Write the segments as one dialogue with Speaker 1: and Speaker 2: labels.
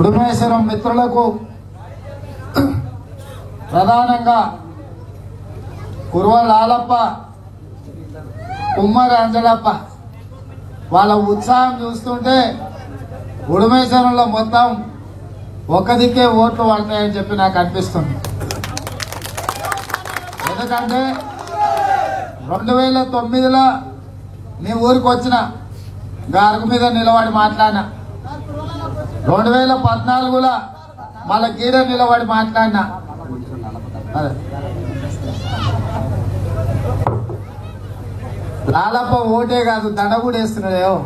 Speaker 1: ఉడుమేశ్వరం మిత్రులకు ప్రధానంగా కుర్వ లాలప్ప, కుమ్మరి అంజలప్ప వాళ్ళ ఉత్సాహం చూస్తుంటే ఉడుమేశ్వరంలో మొత్తం ఒక దిక్కే ఓట్లు పడతాయని చెప్పి నాకు అనిపిస్తుంది. ఎందుకంటే 2009లో నీ ఊరికి వచ్చిన అరుగు మీద నిలబడి మాట్లాడినా, 2014లో మళ్ళా గీడ నిలబడి మాట్లాడినా. అదే లాలప్ప ఓటే కాదు దండ కూడా వేస్తున్నాడేవో.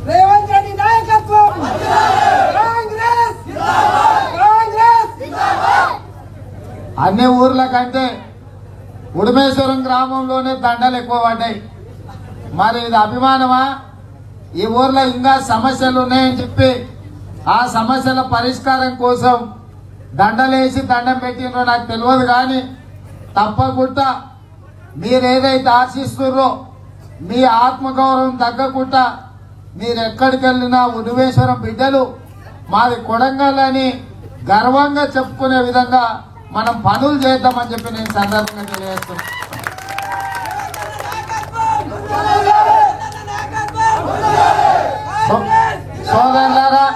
Speaker 2: రేవంత్ రెడ్డి నాయకత్వం, కాంగ్రెస్
Speaker 1: అన్ని ఊర్ల కంటే ఉడుమేశ్వరం గ్రామంలోనే దండలు ఎక్కువ పడ్డాయి. మరి ఇది అభిమానమా? ఈ ఊర్లో ఇంకా సమస్యలు ఉన్నాయని చెప్పి ఆ సమస్యల పరిష్కారం కోసం దండలేసి దండం పెట్టినో నాకు తెలియదు. కానీ తప్పకుండా మీరేదైతే ఆశిస్తున్నారో మీ ఆత్మగౌరవం తగ్గకుండా మీరు ఎక్కడికి వెళ్ళినా ఉడుమేశ్వరం బిడ్డలు మాది కొడంగల్ అని గర్వంగా చెప్పుకునే విధంగా మనం పనులు చేద్దామని చెప్పి నేను సందర్భంగా తెలియజేస్తున్నాను. సోదరులారా,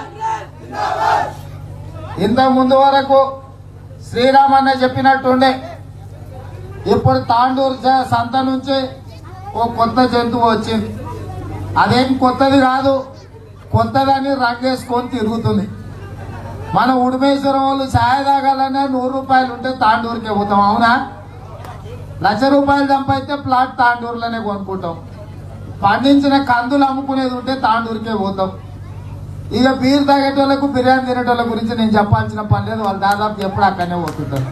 Speaker 1: ఇంతకు ముందు వరకు శ్రీరామన్న చెప్పినట్టుండే ఇప్పుడు తాండూరు సంత నుంచి ఓ కొత్త జంతువు వచ్చింది. అదేం కొత్తది కాదు, కొత్తదని రంగేసుకొని తిరుగుతుంది. మన ఉడుమేశ్వరం వాళ్ళు ఛాయ తాగాలన్నా 100 రూపాయలు ఉంటే తాండూరుకే పోతాం. అవునా? 1,00,000 రూపాయలు సంపాదితే ప్లాట్ తాండూరులోనే కొనుక్కుంటాం. పండించిన కందులు అమ్ముకునేది ఉంటే తాండూరుకే పోతాం. ఇక బీర్ తాగేటోళ్లకు బిర్యానీ తినేటోళ్ళ గురించి నేను చెప్పాల్సిన పని లేదు. వాళ్ళు దాదాపు ఎప్పుడు అక్కడనే పోతుంటారు.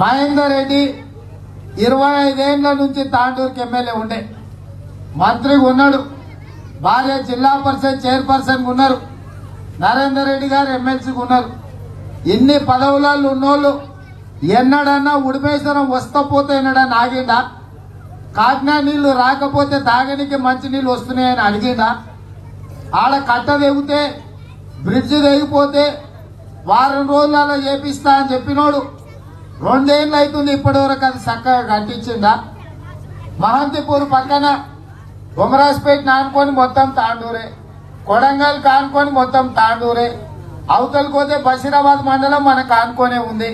Speaker 1: మహేందర్ రెడ్డి 25 ఏళ్ల నుంచి తాండూరుకి ఎమ్మెల్యే ఉండే, మంత్రిగా ఉన్నాడు, భార్య జిల్లా పరిషత్ చైర్పర్సన్ ఉన్నారు, నరేందర్ రెడ్డి గారు ఎమ్మెల్సీగా ఉన్నారు. ఇన్ని పదవులలో ఉన్నోళ్ళు ఎన్నడన్నా ఉడుమేశ్వరం వస్తా పోతే ఎన్నడన్నా ఆగిండా? కాకినా నీళ్లు రాకపోతే తాగనికి మంచి నీళ్లు వస్తున్నాయని అడిగిండా? ఆడ కట్ట తెగితే బ్రిడ్జ్ తెగిపోతే వారం రోజులలో చేపిస్తా అని చెప్పినోడు 2 ఏళ్ళు అవుతుంది, ఇప్పటి వరకు అది చక్కగా కట్టించిందా? మహంతిపూర్ పక్కన బొమరాజ్పేట ఆనుకొని మొత్తం తాండూరే, కొడంగల్ కానుకొని మొత్తం తాండూరే, అవతలకు పోతే బషీరాబాద్ మండలం మనకు ఆనుకొనే ఉంది.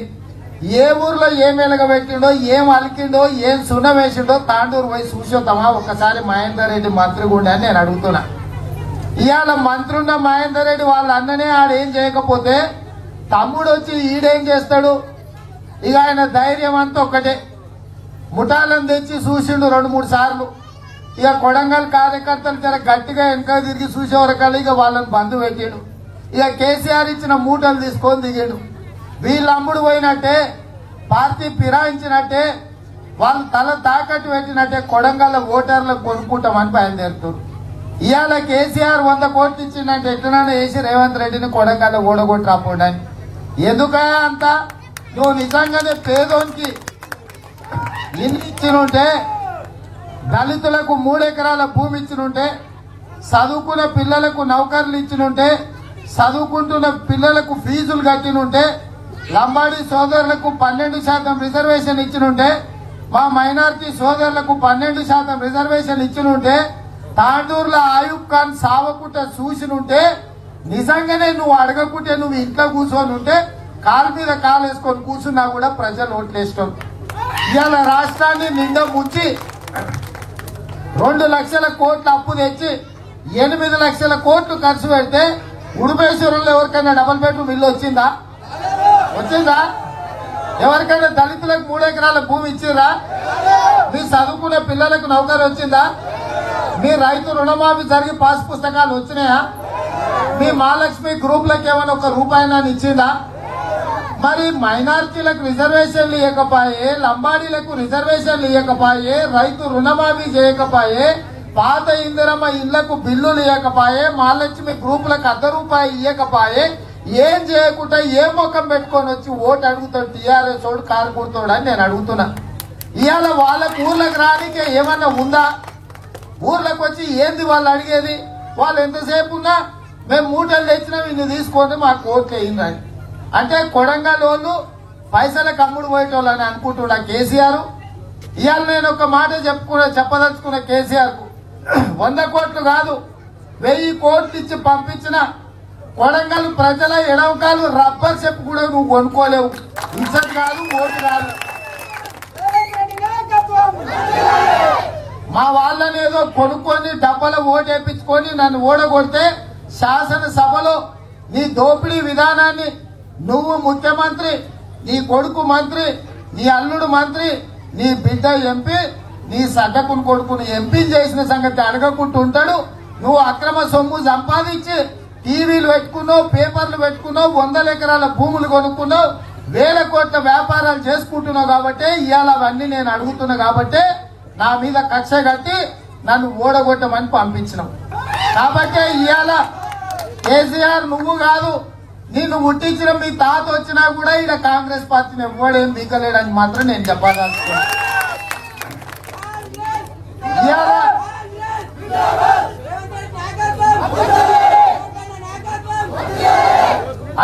Speaker 1: ఏ ఊర్లో ఏం వెలగబెట్టిండో, ఏం అలికిండో, ఏం సున్నం వేసిండో తాండూరు పోయి చూసొద్దామా ఒకసారి? మహేందర్ రెడ్డి మంత్రిగా ఉండే అని నేను అడుగుతున్నా. ఇవాళ మంత్రి ఉన్న మహేందర్ రెడ్డి వాళ్ళ అన్ననే ఆడేం చేయకపోతే తమ్ముడు వచ్చి ఈడేం చేస్తాడు? ఇక ఆయన ధైర్యం అంతా ఒక్కటే, ముఠాలను తెచ్చి చూసిండు 2-3 సార్లు. ఇక కొడంగల్ కార్యకర్తలు చాలా గట్టిగా వెనక తిరిగి చూసేవరకాలు ఇక వాళ్ళని బంధు పెట్టాడు. ఇక కేసీఆర్ ఇచ్చిన మూటలు తీసుకొని దిగాడు. వీళ్ళు అమ్ముడు పోయినట్టే, పార్టీ ఫిరాయించినట్టే, వాళ్ళు తల తాకట్టు పెట్టినట్టే కొడంగల్ ఓటర్లకు కొనుక్కుంటామని బయలుదేరుతారు. ఇవాళ కేసీఆర్ 100 కోట్లు ఇచ్చిందంటే ఎట్లనైనా వేసి రేవంత్ రెడ్డిని కొడంగల్ ఓడగొట్టి రాపోడని. ఎందుకయా అంత? నువ్వు నిజంగానే పేదోనికి ఇల్లు ఇచ్చినుంటే, దళితులకు 3 ఎకరాల భూమి ఇచ్చినుంటే, చదువుకున్న పిల్లలకు నౌకర్లు ఇచ్చినుంటే, చదువుకుంటున్న పిల్లలకు ఫీజులు కట్టినుంటే, లంబాడీ సోదరులకు 12% రిజర్వేషన్ ఇచ్చినుంటే, మా మైనారిటీ సోదరులకు 12% రిజర్వేషన్ ఇచ్చినుంటే, తాండూరులో ఆయూబ్ ఖాన్ సావకుంట చూసినుంటే, నిజంగానే నువ్వు అడగకుంటే నువ్వు ఇంట్లో కూర్చొని ఉంటే కాలు మీద కాలు వేసుకొని కూర్చున్నా కూడా ప్రజలు ఓట్లేస్తాం. ఇవాళ రాష్ట్రాన్ని నిండా ముంచి 2 లక్షల కోట్ల అప్పు తెచ్చి 8 లక్షల కోట్లు ఖర్చు పెడితే ఉడుమేశ్వరంలో ఎవరికైనా డబుల్ బెడ్రూమ్ ఇల్లు వచ్చిందా? ఎవరికైనా దళితులకు 3 ఎకరాల భూమి ఇచ్చిరా? మీ చదువుకునే పిల్లలకు నౌకరు వచ్చిందా? మీ రైతు రుణమాఫీ జరిగి పాస్ పుస్తకాలు వచ్చినాయా? మీ మహాలక్ష్మి గ్రూప్లకు ఏమైనా 1 రూపాయి ఇచ్చిందా? మరి మైనారిటీలకు రిజర్వేషన్లు ఇవ్వకపోయే, లంబాడీలకు రిజర్వేషన్లు ఇవ్వకపోయే, రైతు రుణమాఫీ చేయకపోయే, పాత ఇందిరమ్మ ఇళ్లకు బిల్లులు ఇవ్వకపాయే, మహాలక్ష్మి గ్రూపులకు ₹1 ఇవ్వకపాయే, ఏం చేయకుండా ఏ ముఖం పెట్టుకొని వచ్చి ఓటు అడుగుతాడు టీఆర్ఎస్ ఓడు కారు కూర్చోడు అని నేను అడుగుతున్నా. ఇవాళ వాళ్ళకు ఊర్లకు రానికే ఏమన్నా ఉందా? ఊర్లకు వచ్చి ఏంది వాళ్ళు అడిగేది? వాళ్ళు ఎంతసేపు ఉన్నా మేము మూటలు తెచ్చినాం ఇన్ని తీసుకొని మాకు ఓట్లు వేయిందని అంటే కొడంగల్ వాళ్ళు పైసలకు అమ్ముడు పోయేటోళ్ళు అని అనుకుంటున్నా కేసీఆర్. ఇవాళ నేను ఒక మాట చెప్పదలుచుకున్న కేసీఆర్ కు 100 కోట్లు కాదు 1000 కోట్లు ఇచ్చి పంపించిన కొడంగల్ ప్రజల ఎడవకాలు రబ్బర్ చెప్పు కూడా నువ్వు కొనుక్కోలేవు. ఇజ్జత్ కాదు, ఓటు కాదు. మా వాళ్ళని ఏదో కొనుక్కొని డబ్బలో ఓటు వేయించుకొని నన్ను ఓడగొడితే శాసనసభలో నీ దోపిడీ విధానాన్ని నువ్వు ముఖ్యమంత్రి, నీ కొడుకు మంత్రి, నీ అల్లుడు మంత్రి, నీ బిడ్డ ఎంపీ, నీ సడ్డకుని కొడుకుని ఎంపీ చేసిన సంగతి అడగకుంటూ ఉంటాడు. నువ్వు అక్రమ సొమ్ము సంపాదించి టీవీలు పెట్టుకున్నావు, పేపర్లు పెట్టుకున్నావు, 100 ఎకరాల భూములు కొనుక్కున్నావు, 1000 కోట్ల వ్యాపారాలు చేసుకుంటున్నావు. కాబట్టి ఇవాళ అవన్నీ నేను అడుగుతున్నా కాబట్టి నా మీద కక్ష కట్టి నన్ను ఓడగొట్టమని పంపించినావు. కాబట్టి ఇవాళ కేసీఆర్ నువ్వు కాదు, నిన్ను ముట్టించిన మీ తాత వచ్చినా కూడా ఈడ కాంగ్రెస్ పార్టీని ఎవ్వడేం దిగలేడని మాత్రం నేను చెప్పాలనుకున్నా. ఇవాళ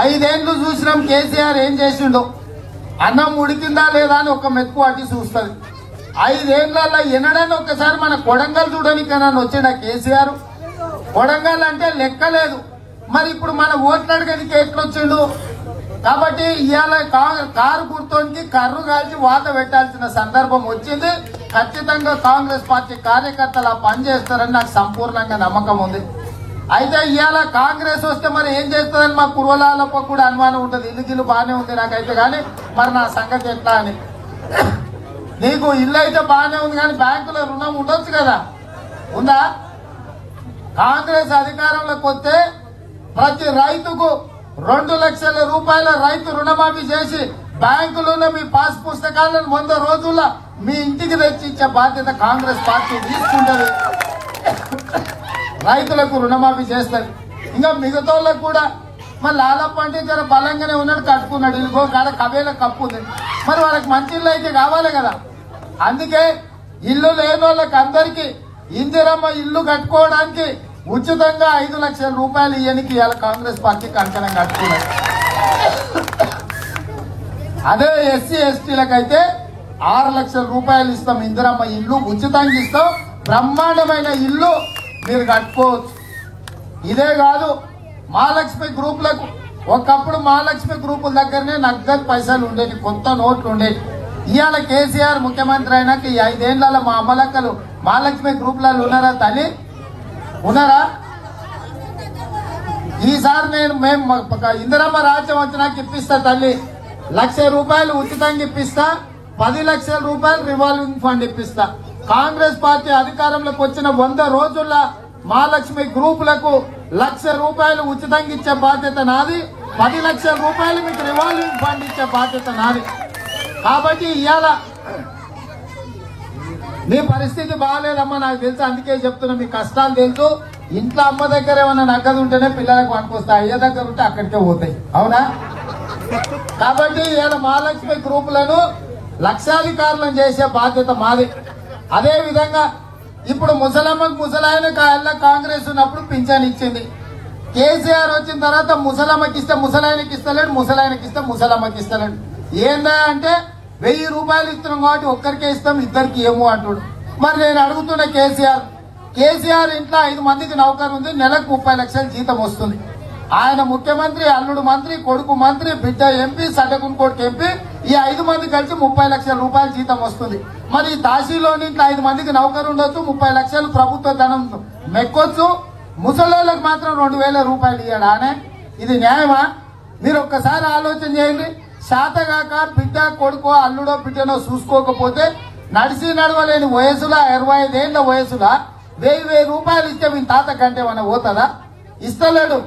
Speaker 1: 5 ఏళ్లు చూసినాం కేసీఆర్ ఏం చేసిండో. అన్నం ఉడికిందా లేదా అని ఒక మెతుకు అట్టి చూస్తుంది. 5 ఏళ్లలో ఎన్నడని ఒక్కసారి మన కొడంగల్ చూడడానికి నన్ను వచ్చిండ కేసీఆర్. కొడంగల్ అంటే లెక్కలేదు. మరి ఇప్పుడు మన ఓట్లు అడగడానికి ఎట్లొచ్చిండు? కాబట్టి ఇవాళ కారు గుర్తోనికి కర్రు కాల్చి వాత పెట్టాల్సిన సందర్భం వచ్చింది. ఖచ్చితంగా కాంగ్రెస్ పార్టీ కార్యకర్తలు ఆ పని చేస్తారని నాకు సంపూర్ణంగా నమ్మకం ఉంది. అయితే ఇవాళ కాంగ్రెస్ వస్తే మరి ఏం చేస్తుందని మా కుర్వలాలప్ప కూడా అనుమానం ఉంటుంది. ఇల్లు బాగానే ఉంది నాకైతే, కానీ మరి నా సంగతి ఎట్లా అని. నీకు ఇల్లు అయితే బాగానే ఉంది కానీ బ్యాంకులో రుణం ఉండొచ్చు కదా, ఉందా? కాంగ్రెస్ అధికారంలోకి వస్తే ప్రతి రైతుకు 2 లక్షల రూపాయల రైతు రుణమాఫీ చేసి బ్యాంకులో మీ పాస్ పుస్తకాలను 100 రోజుల్లో మీ ఇంటికి తెచ్చి ఇచ్చే బాధ్యత కాంగ్రెస్ పార్టీ తీసుకుంటది. రైతులకు రుణమాఫీ చేస్తారు. ఇంకా మిగతాళ్ళకు కూడా మరి లాలప్ప అంటే జర బలంగానే ఉన్నాడు, కట్టుకున్నాడు, ఇల్లుగో కాడ కబేల కప్పు ఉంది. మరి వాళ్ళకి మంచి ఇల్లు అయితే కావాలి కదా. అందుకే ఇల్లు లేని వాళ్ళకి అందరికీ ఇందిరమ్మ ఇల్లు కట్టుకోవడానికి ఉచితంగా 5 లక్షల రూపాయలు ఇయ్యనికి ఇవాళ కాంగ్రెస్ పార్టీ కంకణం కట్టుకున్నారు. అదే ఎస్సీ ఎస్టీలకైతే 6 లక్షల రూపాయలు ఇస్తాం, ఇందిరమ్మ ఇల్లు ఉచితంగా ఇస్తాం, బ్రహ్మాండమైన ఇల్లు మీరు కట్టుకోవచ్చు. ఇదే కాదు, మహాలక్ష్మి గ్రూపులకు ఒకప్పుడు మహాలక్ష్మి గ్రూపుల దగ్గరనే నగదు పైసలు ఉండేవి, కొత్త నోట్లు ఉండేవి. ఇవాళ కేసీఆర్ ముఖ్యమంత్రి అయినాక ఈ 5 ఏళ్లలో మా అమ్మలక్కలు మహాలక్ష్మి గ్రూపులలో ఉన్నారా తల్లి? ఉన్నారా? ఈసారి మేము ఇందిరమ్మ రాజ్యం వచ్చినాక ఇప్పిస్తా తల్లి, 1 లక్ష రూపాయలు ఉచితంగా ఇప్పిస్తా, 10 లక్షల రూపాయలు రివాల్వింగ్ ఫండ్ ఇప్పిస్తా. కాంగ్రెస్ పార్టీ అధికారంలోకి వచ్చిన 100 రోజుల్లో మహాలక్ష్మి గ్రూపులకు 1 లక్ష రూపాయలు ఉచితంగా ఇచ్చే బాధ్యత నాది, 10 లక్షల రూపాయలు మీకు రివాల్వింగ్ ఫండ్ ఇచ్చే బాధ్యత నాది. కాబట్టి ఇవాళ నీ పరిస్థితి బాగాలేదమ్మా, నాకు తెలుసు, అందుకే చెప్తున్నా. మీ కష్టాలు తెలుసు. ఇంట్లో అమ్మ దగ్గర ఏమన్నా నగదు ఉంటేనే పిల్లలకు పనికొస్తాయి, అయ్య దగ్గర ఉంటే అక్కడికే పోతాయి, అవునా? కాబట్టి ఇవాళ మహాలక్ష్మి గ్రూపులను లక్షాధికారులను చేసే బాధ్యత మాది. అదే విధంగా ఇప్పుడు ముసలమ్మకు ముసలాయనకు ఆయన కాంగ్రెస్ ఉన్నప్పుడు పింఛన్ ఇచ్చింది. కేసీఆర్ వచ్చిన తర్వాత ముసలమ్మకి ఇస్తే ముసలాయనకి ఇస్తలేడు, ముసలాయనకి ఇస్తే ముసలమ్మకి ఇస్తలేడు. ఏందా అంటే 1000 రూపాయలు ఇస్తున్నాం కాబట్టి ఒక్కరికే ఇస్తాం, ఇద్దరికి ఏమో అంటాడు. మరి నేను అడుగుతున్న కేసీఆర్ ఇంట్లో 5 మందికి నౌకరు ఉంది, నెలకు 30 లక్షల జీతం వస్తుంది. ఆయన ముఖ్యమంత్రి, అల్లుడు మంత్రి, కొడుకు మంత్రి, బిడ్డ ఎంపీ, సడ్డకుని కొడుకు ఎంపీ, ఈ 5 మంది కలిసి 30 లక్షల రూపాయల జీతం వస్తుంది. మరి తాసీలోని ఇంట్లో 5 మందికి నౌకరు ఉండొచ్చు, 30 లక్షలు ప్రభుత్వ ధనం మెక్కొచ్చు, ముసలోళ్ళకి మాత్రం 2000 రూపాయలు ఇయ్యడానే? ఇది న్యాయమా? మీరు ఒక్కసారి ఆలోచన చేయండి. శాతగాక బిడ్డ కొడుకో అల్లుడో బిడ్డనో చూసుకోకపోతే నడిచి నడవలేని వయసులా 25 ఏళ్ల వయసులా 1000 రూపాయలు ఇస్తే మీ తాత కంటే మన పోతుందా? ఇస్తలేడు.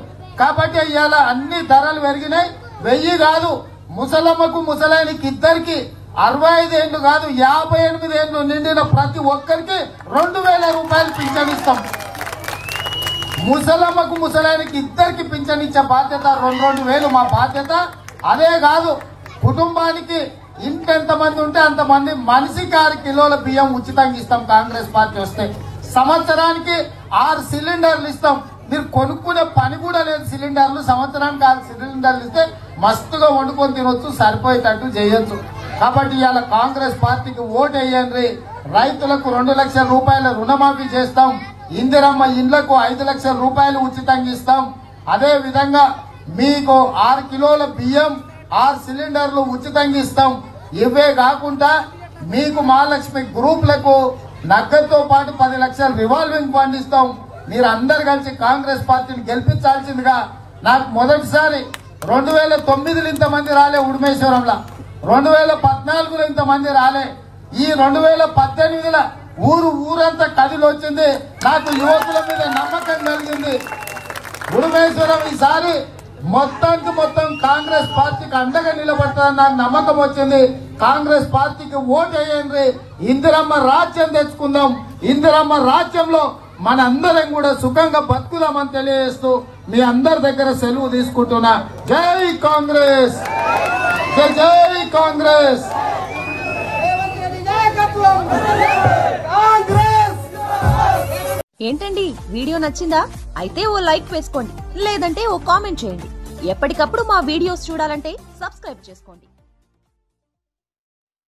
Speaker 1: కాబట్టి ఇవాళ అన్ని ధరలు పెరిగినాయి. 1000 కాదు, ముసలమ్మకు ముసలాయనకి ఇద్దరికి 65 ఏళ్లు కాదు 58 ఏళ్లు నిండిన ప్రతి ఒక్కరికి 2000 రూపాయలు పింఛన్ ఇస్తాం. ముసలమ్మకు ముసలాయనకి ఇద్దరికి పింఛన్ ఇచ్చే బాధ్యత 2,000 మా బాధ్యత. అదే కాదు కుటుంబానికి ఇంకెంత మంది ఉంటే అంతమంది మనిషికి 6 కిలోల బియ్యం ఉచితంగా ఇస్తాం. కాంగ్రెస్ పార్టీ వస్తే సంవత్సరానికి 6 సిలిండర్లు ఇస్తాం. మీరు కొనుక్కునే పని కూడా లేదు. సిలిండర్లు సంవత్సరానికి 6 సిలిండర్లు ఇస్తే మస్తుగా వండుకొని తినొచ్చు, సరిపోయేటట్టు చేయొచ్చు. కాబట్టి ఇవాళ కాంగ్రెస్ పార్టీకి ఓటు వేయండి. రైతులకు 2 లక్షల రూపాయల రుణమాఫీ చేస్తాం. ఇందిరమ్మ ఇండ్లకు 5 లక్షల రూపాయలు ఉచితంగా ఇస్తాం. అదే విధంగా మీకు 6 కిలోల బియ్యం 6 సిలిండర్లు ఉచితంగా ఇస్తాం. ఇవే కాకుండా మీకు మహాలక్ష్మి గ్రూపులకు నగదుతో పాటు 10 లక్షల రివాల్వింగ్ ఫండ్ ఇస్తాం. మీరు అందరు కలిసి కాంగ్రెస్ పార్టీని గెలిపించాల్సిందిగా. నాకు మొదటిసారి 2009లో ఇంతమంది రాలే ఉడిమేశ్వరంలో, 2014లో ఇంతమంది రాలే, ఈ 2018లో ఊరంతా కదిలొచ్చింది. నాకు యువకుల మీద నమ్మకం కలిగింది. ఉడిమేశ్వరం ఈసారి మొత్తానికి మొత్తం కాంగ్రెస్ పార్టీకి అండగా నిలబడతారని నాకు నమ్మకం వచ్చింది. కాంగ్రెస్ పార్టీకి ఓటు వేయండి. ఇందిరమ్మ రాజ్యం తెచ్చుకుందాం. ఇందిరమ్మ రాజ్యంలో మన అందరం కూడా సుఖంగా బతుకుదామని తెలియజేస్తూ మీ అందరి దగ్గర సెలవు తీసుకుంటున్నా. జై కాంగ్రెస్, జై కాంగ్రెస్.
Speaker 3: ఏంటండి వీడియో నచ్చిందా? అయితే ఓ లైక్ వేసుకోండి, లేదంటే ఓ కామెంట్ చేయండి. ఎప్పటికప్పుడు మా వీడియోస్ చూడాలంటే సబ్స్క్రైబ్ చేసుకోండి.